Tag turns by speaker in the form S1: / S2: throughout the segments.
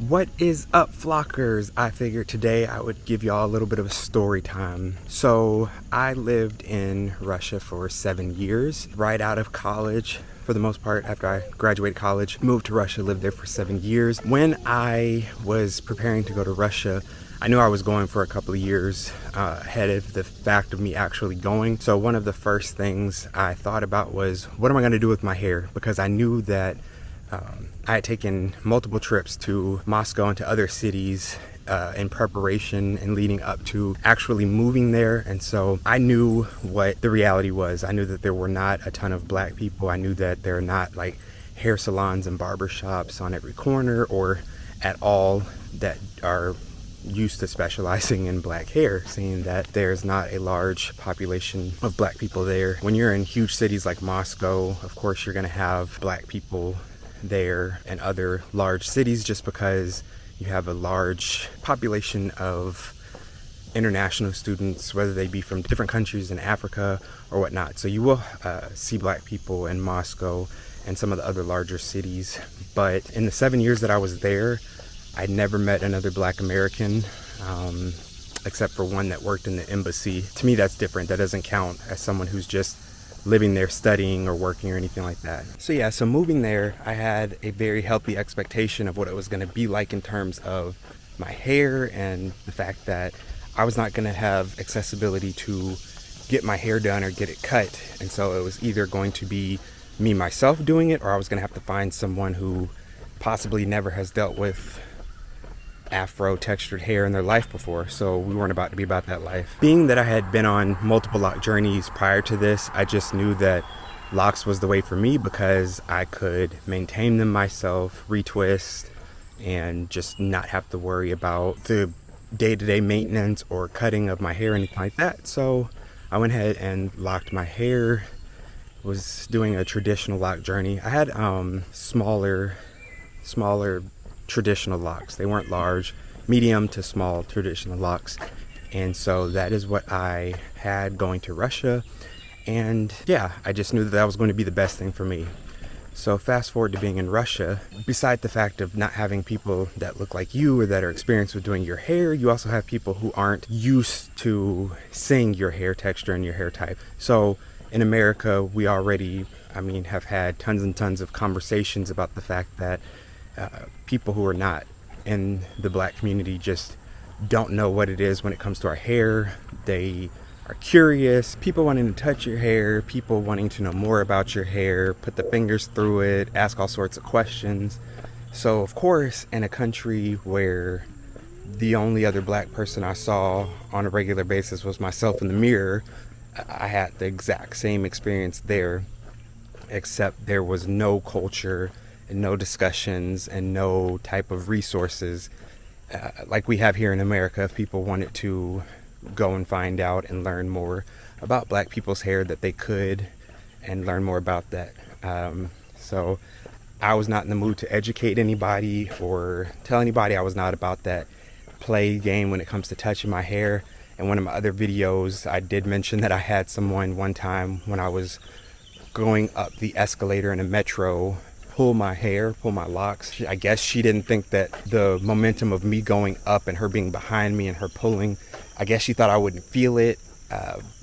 S1: What is up, Flockers? I figured today I would give y'all a little bit of a story time. So I lived in Russia for 7 years, right out of college. For the most part, after I graduated college, moved to Russia, lived there for 7 years. When I was preparing to go to Russia, I knew I was going for a couple of years ahead of the fact of me actually going. So one of the first things I thought about was, what am I going to do with my hair? Because I knew that I had taken multiple trips to Moscow and to other cities in preparation and leading up to actually moving there. And so I knew what the reality was. I knew that there were not a ton of black people. I knew that there are not like hair salons and barber shops on every corner or at all that are used to specializing in black hair, seeing that there's not a large population of black people there. When you're in huge cities like Moscow, of course you're going to have black people there and other large cities just because you have a large population of international students, whether they be from different countries in Africa or whatnot. So you will see black people in Moscow and some of the other larger cities. But in the 7 years that I was there, I never met another black American except for one that worked in the embassy. To me, that's different. That doesn't count as someone who's just living there, studying or working or anything like that. So moving there, I had a very healthy expectation of what it was going to be like in terms of my hair and the fact that I was not going to have accessibility to get my hair done or get it cut. And so it was either going to be me myself doing it, or I was going to have to find someone who possibly never has dealt with afro textured hair in their life before. So we weren't about to be about that life. Being that I had been on multiple lock journeys prior to this, I just knew that locks was the way for me because I could maintain them myself, retwist, and just not have to worry about the day-to-day maintenance or cutting of my hair or anything like that. So I went ahead and locked my hair, was doing a traditional lock journey. I had smaller traditional locks. They weren't large, medium to small traditional locks. And so that is what I had going to Russia. And yeah, I just knew that that was going to be the best thing for me. So fast forward to being in Russia, beside the fact of not having people that look like you or that are experienced with doing your hair, you also have people who aren't used to seeing your hair texture and your hair type. So in America, we already, have had tons and tons of conversations about the fact that people who are not in the black community just don't know what it is when it comes to our hair. They are curious, people wanting to touch your hair, people wanting to know more about your hair, put the fingers through it, ask all sorts of questions. So of course, in a country where the only other black person I saw on a regular basis was myself in the mirror, I had the exact same experience there, except there was no culture and no discussions and no type of resources like we have here in America. If people wanted to go and find out and learn more about black people's hair, that they could, and learn more about that. So I was not in the mood to educate anybody or tell anybody. I was not about that play game when it comes to touching my hair. In one of my other videos, I did mention that I had someone one time when I was going up the escalator in a metro pull my locks. I guess she didn't think that the momentum of me going up and her being behind me and her pulling, I guess she thought I wouldn't feel it,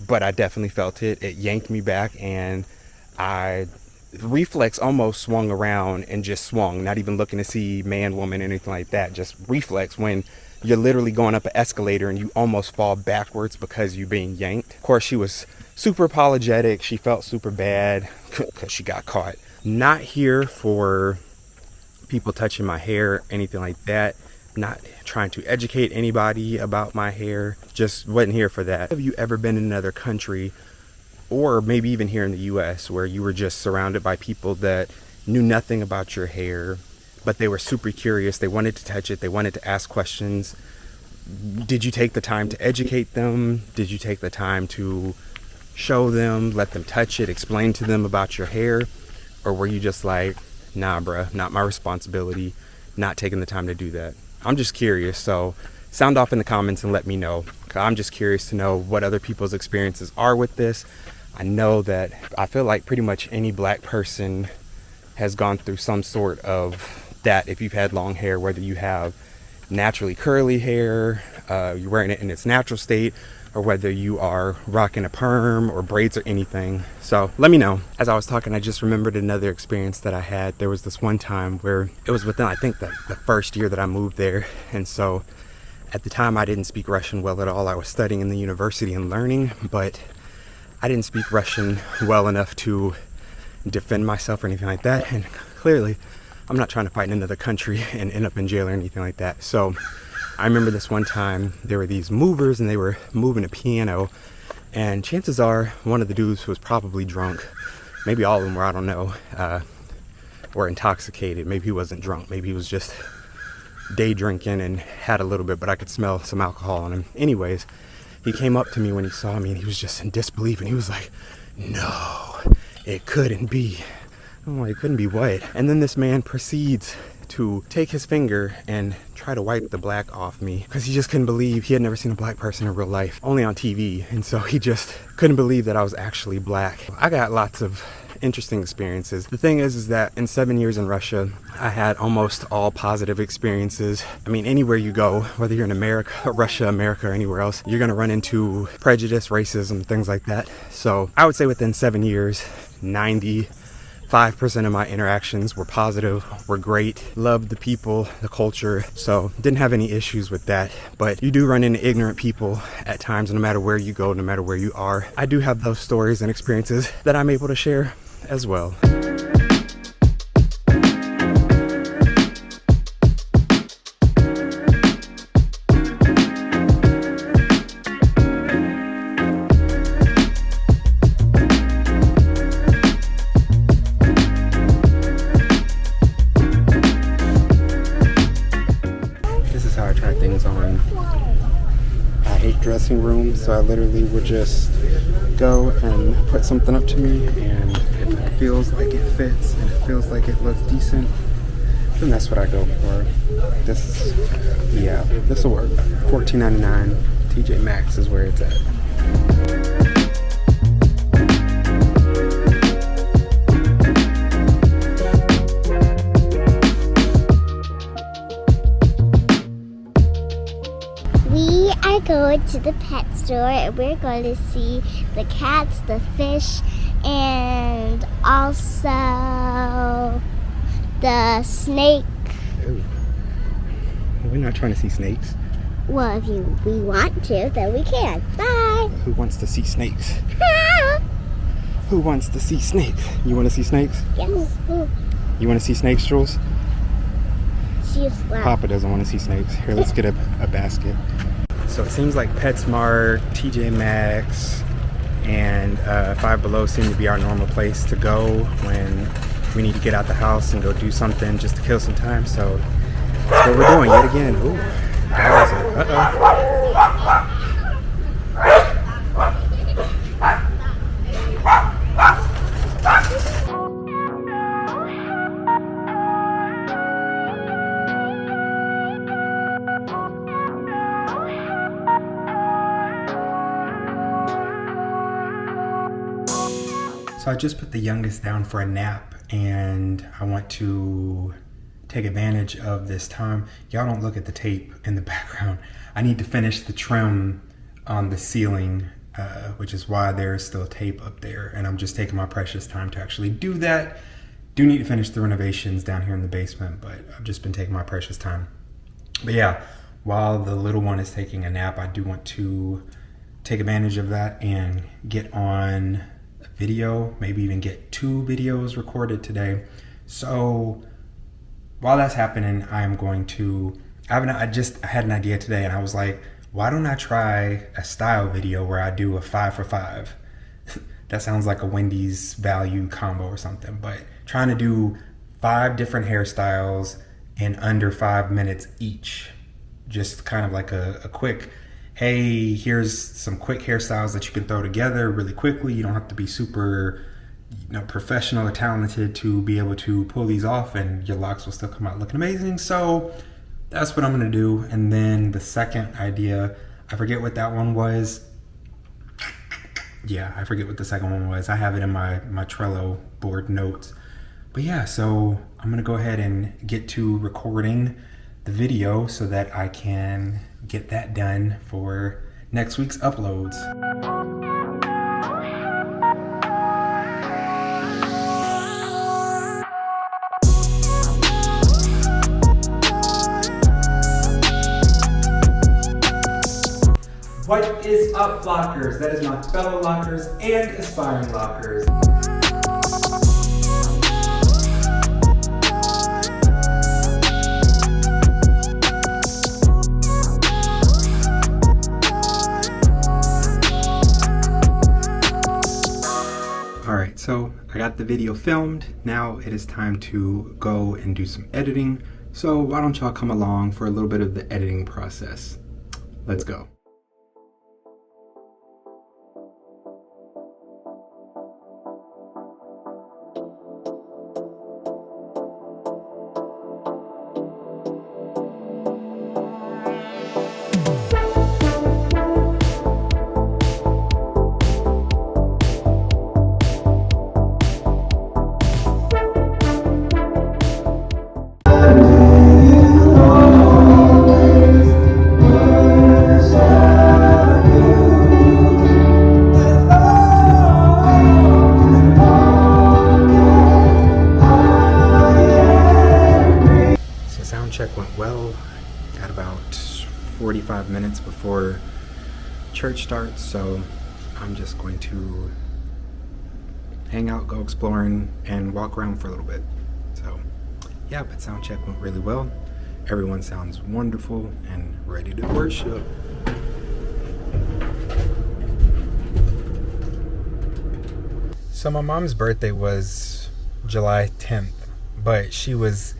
S1: but I definitely felt it. It yanked me back, and I reflex almost swung around and just swung, not even looking to see man, woman, anything like that. Just reflex when you're literally going up an escalator and you almost fall backwards because you're being yanked. Of course, she was super apologetic. She felt super bad because she got caught. Not here for people touching my hair, anything like that. Not trying to educate anybody about my hair. Just wasn't here for that. Have you ever been in another country, or maybe even here in the US, where you were just surrounded by people that knew nothing about your hair, but they were super curious, they wanted to touch it, they wanted to ask questions? Did you take the time to educate them? Did you take the time to show them, let them touch it, explain to them about your hair? Or were you just like, nah bruh, not my responsibility, not taking the time to do that? I'm just curious, so sound off in the comments and let me know. I'm just curious to know what other people's experiences are with this. I know that I feel like pretty much any black person has gone through some sort of that if you've had long hair, whether you have naturally curly hair, you're wearing it in its natural state, or whether you are rocking a perm or braids or anything. So let me know. As I was talking, I just remembered another experience that I had. There was this one time where it was within, I think, the first year that I moved there. And so at the time I didn't speak Russian well at all. I was studying in the university and learning, but I didn't speak Russian well enough to defend myself or anything like that. And clearly I'm not trying to fight in another country and end up in jail or anything like that. So I remember this one time there were these movers and they were moving a piano, and chances are one of the dudes was probably drunk. Maybe all of them were, I don't know, were intoxicated. Maybe he wasn't drunk. Maybe he was just day drinking and had a little bit, but I could smell some alcohol on him. Anyways, he came up to me when he saw me and he was just in disbelief, and he was like, "No, it couldn't be." I'm like, "Couldn't be what?" And then this man proceeds to take his finger and try to wipe the black off me, because he just couldn't believe he had never seen a black person in real life, only on TV. And so he just couldn't believe that I was actually black. I got lots of interesting experiences. The thing is that in 7 years in Russia, I had almost all positive experiences. I mean, anywhere you go, whether you're in America, Russia, America, or anywhere else, you're gonna run into prejudice, racism, things like that. So I would say within 7 years, 95% of my interactions were positive, were great, loved the people, the culture, so didn't have any issues with that. But you do run into ignorant people at times, no matter where you go, no matter where you are. I do have those stories and experiences that I'm able to share as well. Dressing room, so I literally would just go and put something up to me, and if it feels like it fits and it feels like it looks decent, then that's what I go for. This will work. $14.99. TJ Maxx is where it's at.
S2: We are going to the pet store and we're going to see the cats, the fish, and also the snake.
S1: Ooh. We're not trying to see snakes.
S2: Well, if we want to, then we can. Bye.
S1: Who wants to see snakes? Who wants to see snakes? You want to see snakes?
S2: Yes.
S1: You want to see snakes, Jules?
S2: She's loud.
S1: Papa doesn't want to see snakes. Here, let's get a basket. So it seems like PetSmart, TJ Maxx, and Five Below seem to be our normal place to go when we need to get out the house and go do something just to kill some time. So that's what we're doing yet again. Ooh, that was it. Uh-oh. So I just put the youngest down for a nap, and I want to take advantage of this time. Y'all don't look at the tape in the background. I need to finish the trim on the ceiling, which is why there's still tape up there, and I'm just taking my precious time to actually do that. Do need to finish the renovations down here in the basement, but I've just been taking my precious time. But yeah, while the little one is taking a nap, I do want to take advantage of that and get on video, maybe even get 2 videos recorded today. So while that's happening, I'm going to, I had an idea today, and I was like, why don't I try a style video where I do a 5 for 5? That sounds like a Wendy's value combo or something, but trying to do 5 different hairstyles in under 5 minutes each. Just kind of like a quick, hey, here's some quick hairstyles that you can throw together really quickly. You don't have to be super, professional or talented to be able to pull these off, and your locks will still come out looking amazing. So that's what I'm gonna do. And then the second idea, I forget what that one was. Yeah, I forget what the second one was. I have it in my Trello board notes. But yeah, so I'm gonna go ahead and get to recording the video so that I can get that done for next week's uploads. What is up, Flockers? That is my fellow Lockers and aspiring Lockers. Alright, so I got the video filmed. Now it is time to go and do some editing. So why don't y'all come along for a little bit of the editing process. Let's go. Check went well. Got about 45 minutes before church starts, so I'm just going to hang out, go exploring, and walk around for a little bit. So yeah, but sound check went really well. Everyone sounds wonderful and ready to worship. So my mom's birthday was July 10th, but she was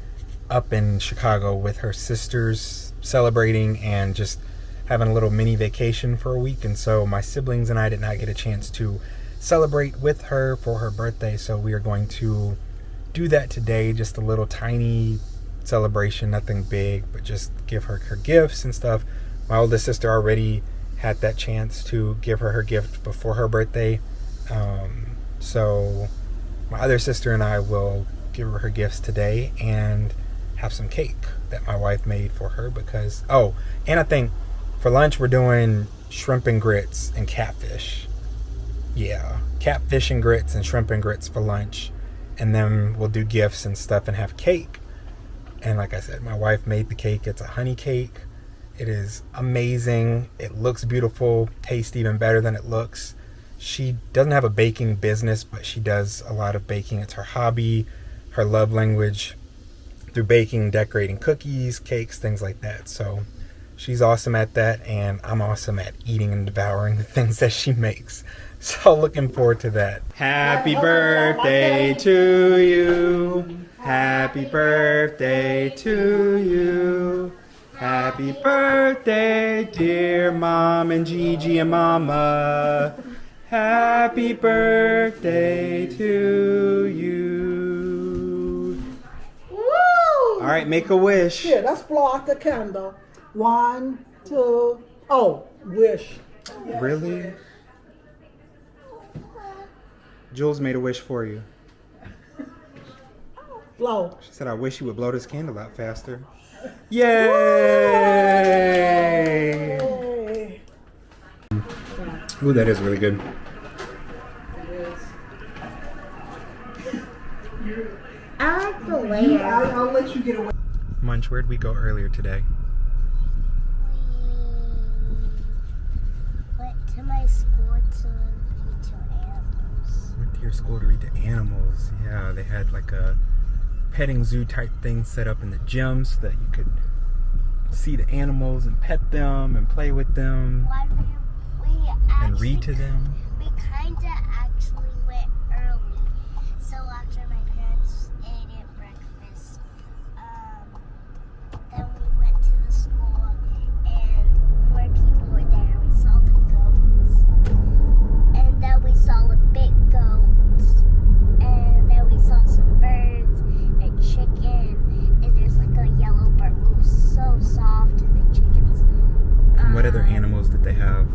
S1: up in Chicago with her sisters celebrating and just having a little mini vacation for a week, and so my siblings and I did not get a chance to celebrate with her for her birthday, so we are going to do that today. Just a little tiny celebration, nothing big, but just give her her gifts and stuff. My oldest sister already had that chance to give her gift before her birthday, so my other sister and I will give her gifts today and have some cake that my wife made for her because, oh, and I think for lunch we're doing shrimp and grits and catfish. Yeah, catfish and grits and shrimp and grits for lunch, and then we'll do gifts and stuff and have cake. And like I said, my wife made the cake. It's a honey cake. It is amazing. It looks beautiful, tastes even better than it looks. She doesn't have a baking business, but she does a lot of baking. It's her hobby, her love language, through baking, decorating cookies, cakes, things like that. So she's awesome at that, and I'm awesome at eating and devouring the things that she makes. So looking forward to that. Happy birthday to you. Happy birthday to you. Happy birthday, dear Mom and Gigi and Mama. Happy birthday to you. All right, make a wish.
S3: Here, let's blow out the candle. 1, 2, oh, wish.
S1: Really? Jules made a wish for you.
S3: Blow.
S1: She said, I wish you would blow this candle out faster. Yay!
S3: Yay.
S1: Ooh, that is really good.
S2: I like the layer.
S3: I'll let you get away.
S1: Munch, where'd we go earlier today?
S2: We went to my school to read to animals.
S1: Went to your school to read to animals. Yeah, they had like a petting zoo type thing set up in the gym so that you could see the animals and pet them and play with them and read to them.
S2: We kind of actually went early. So after my parents ate at breakfast, then we went to the school and more people were there. We saw the goats. And then we saw a big goat. And then we saw some birds and chicken. And there's like a yellow bird. It was so soft. And the chickens.
S1: And what other animals did they have?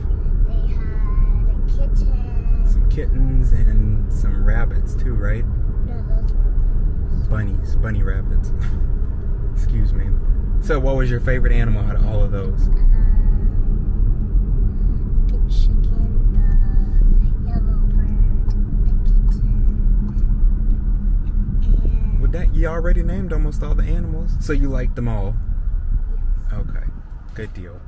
S2: They had a kitten.
S1: Some kittens and some rabbits too, right?
S2: No, those were bunnies.
S1: bunnies, bunny rabbits. Excuse me. So what was your favorite animal out of all of those?
S2: The chicken, the yellow bird, the kitten, and
S1: Well, that you already named almost all the animals, so you liked them all.
S2: yes.
S1: Okay, good deal.